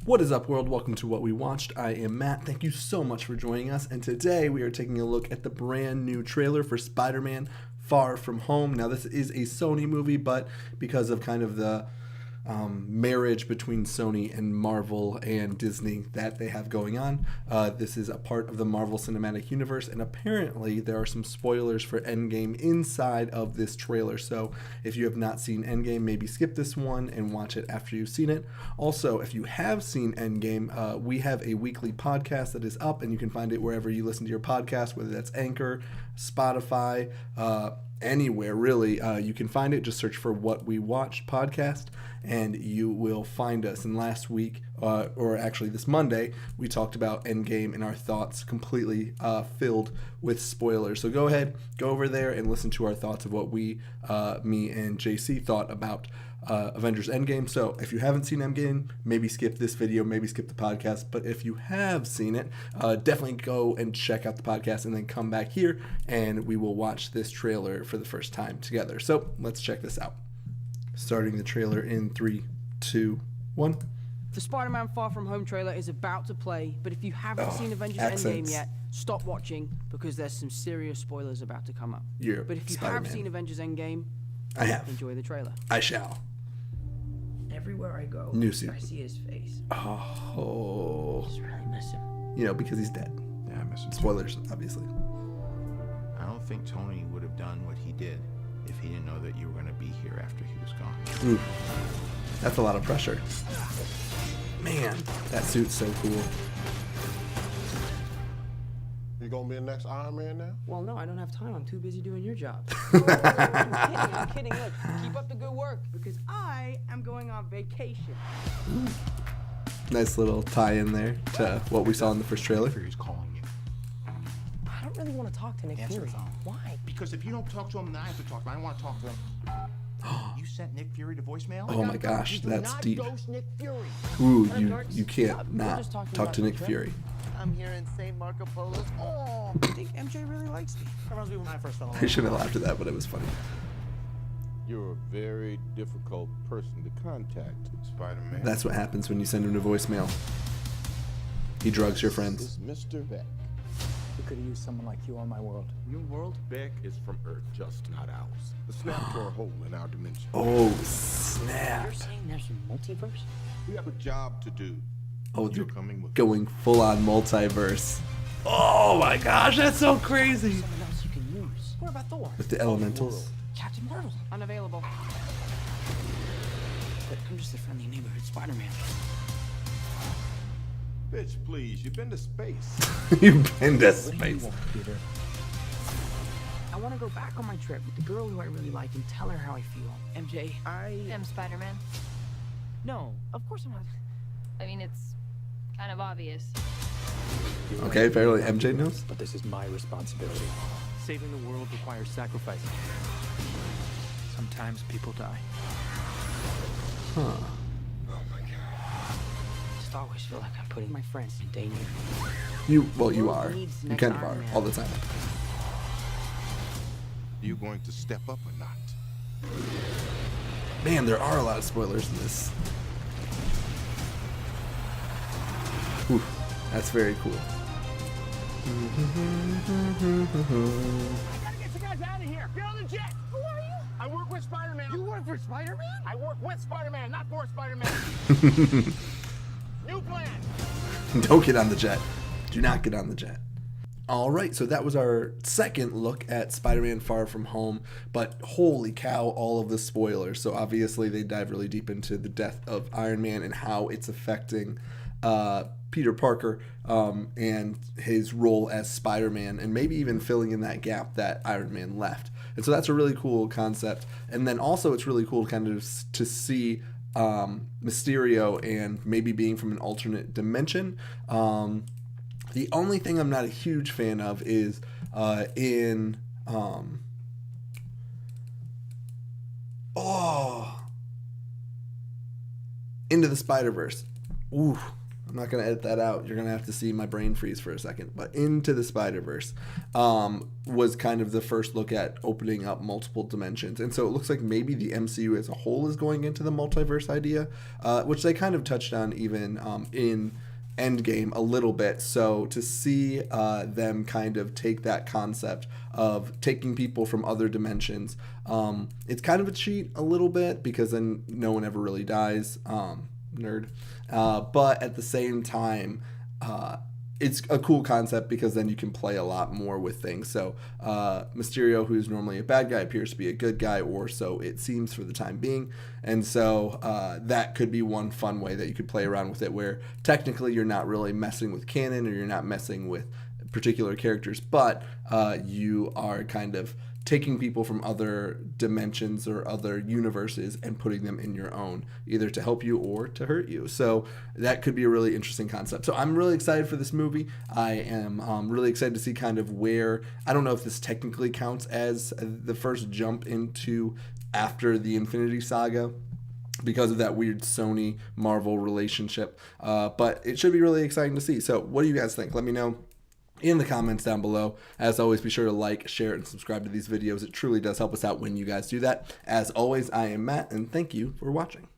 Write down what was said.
What is up, world? Welcome to What We Watched. I am Matt. Thank you so much for joining us. And today we are taking a look at the brand new trailer for Spider-Man Far From Home. Now, this is a Sony movie, but because of kind of the marriage between Sony and Marvel and Disney that they have going on, this is a part of the Marvel Cinematic Universe, and apparently there are some spoilers for Endgame inside of this trailer. So if you have not seen Endgame, maybe skip this one and watch it after you've seen it. Also, if you have seen Endgame, we have a weekly podcast that is up, and you can find it wherever you listen to your podcast, whether that's Anchor, Spotify, anywhere really. You can find it. Just search for What We Watched podcast and you will find us. And last week, or actually this Monday, we talked about Endgame and our thoughts completely filled with spoilers. So go ahead, go over there and listen to our thoughts of what me and JC thought about Avengers Endgame. So if you haven't seen Endgame, maybe skip this video, maybe skip the podcast. But if you have seen it, definitely go and check out the podcast and then come back here and we will watch this trailer for the first time together. So let's check this out. Starting the trailer in 3, 2, 1. The Spider-Man Far From Home trailer is about to play, but if you haven't seen Avengers Endgame yet, stop watching because there's some serious spoilers about to come up. But if you have seen Avengers Endgame, I have. Enjoy the trailer. I shall. Everywhere I go, New suit. I see his face. Oh. I just really miss him. You know, because he's dead. Yeah, I miss him. Spoilers, obviously. I don't think Tony would have done what he did if he didn't know that you were going to be here after he was gone. Ooh. That's a lot of pressure. Man, that suit's so cool. You gonna be the next Iron Man now? Well, no, I don't have time. I'm too busy doing your job. I'm kidding. Look, keep up the good work because I am going on vacation. Nice little tie-in there to what we saw in the first trailer. Fury's calling you. I don't really want to talk to Nick Answer Fury. the phone. Why? Because if you don't talk to him, then I have to talk to him. I don't want to talk to him. You sent Nick Fury to voicemail? Oh my gosh, You do that's not deep. ghost Nick Fury. Ooh, you can't not just talking talk about to Nick the trip. Fury. I'm here in St. Marco Polo's. Oh, I think MJ really likes me. That reminds me when I first fell in love. I shouldn't have laughed at that, but it was funny. You're a very difficult person to contact, Spider-Man. That's what happens when you send him to voicemail. He drugs your friends. This is Mr. Beck. We could have used someone like you on my world. Your world? Beck is from Earth, just not ours. The snap tore a hole in our dimension. Oh, snap. You're saying there's a multiverse? We have a job to do. Oh, You're they're coming with going full-on multiverse. Oh my gosh, that's so crazy. Someone else you can use. What about Thor? With the elementals. Captain Marvel. Unavailable. But I'm just a friendly neighborhood Spider-Man. Bitch, please. You've been to space. You've been to What do you space. want, Peter? I want to go back on my trip with the girl who I really like and tell her how I feel. MJ, I am Spider-Man. No, of course I'm not. I mean, it's kind of obvious. You're Okay, right. apparently MJ knows. But this is my responsibility. Saving the world requires sacrifice. Sometimes people die. Huh. I just always feel like I'm putting my friends in danger. You are. Needs You next kind of Iron are Man. all the time. You going to step up or not? Man, there are a lot of spoilers in this. Ooh, that's very cool. I gotta get you guys out of here. Get on the jet. Who are you? I work with Spider-Man. You work for Spider-Man? I work with Spider-Man, not for Spider-Man. New plan. Don't get on the jet. Do not get on the jet. All right, so that was our second look at Spider-Man Far From Home, but holy cow, all of the spoilers. So obviously they dive really deep into the death of Iron Man and how it's affecting Peter Parker and his role as Spider-Man, and maybe even filling in that gap that Iron Man left. And so that's a really cool concept. And then also it's really cool kind of to see Mysterio and maybe being from an alternate dimension. The only thing I'm not a huge fan of is Into the Spider-Verse. Ooh, I'm not going to edit that out. You're going to have to see my brain freeze for a second. But Into the Spider-Verse was kind of the first look at opening up multiple dimensions. And so it looks like maybe the MCU as a whole is going into the multiverse idea, which they kind of touched on even in Endgame a little bit. So to see them kind of take that concept of taking people from other dimensions, it's kind of a cheat a little bit because then no one ever really dies. Nerd. But at the same time, it's a cool concept because then you can play a lot more with things. So Mysterio, who's normally a bad guy, appears to be a good guy, or so it seems for the time being. And so that could be one fun way that you could play around with it, where technically you're not really messing with canon or you're not messing with particular characters, but you are kind of taking people from other dimensions or other universes and putting them in your own, either to help you or to hurt you. So that could be a really interesting concept. So I'm really excited for this movie. I am really excited to see kind of where, I don't know if this technically counts as the first jump into after the Infinity Saga, because of that weird Sony Marvel relationship. But it should be really exciting to see. So what do you guys think? Let me know in the comments down below. As always, be sure to like, share, and subscribe to these videos. It truly does help us out when you guys do that. As always, I am Matt, and thank you for watching.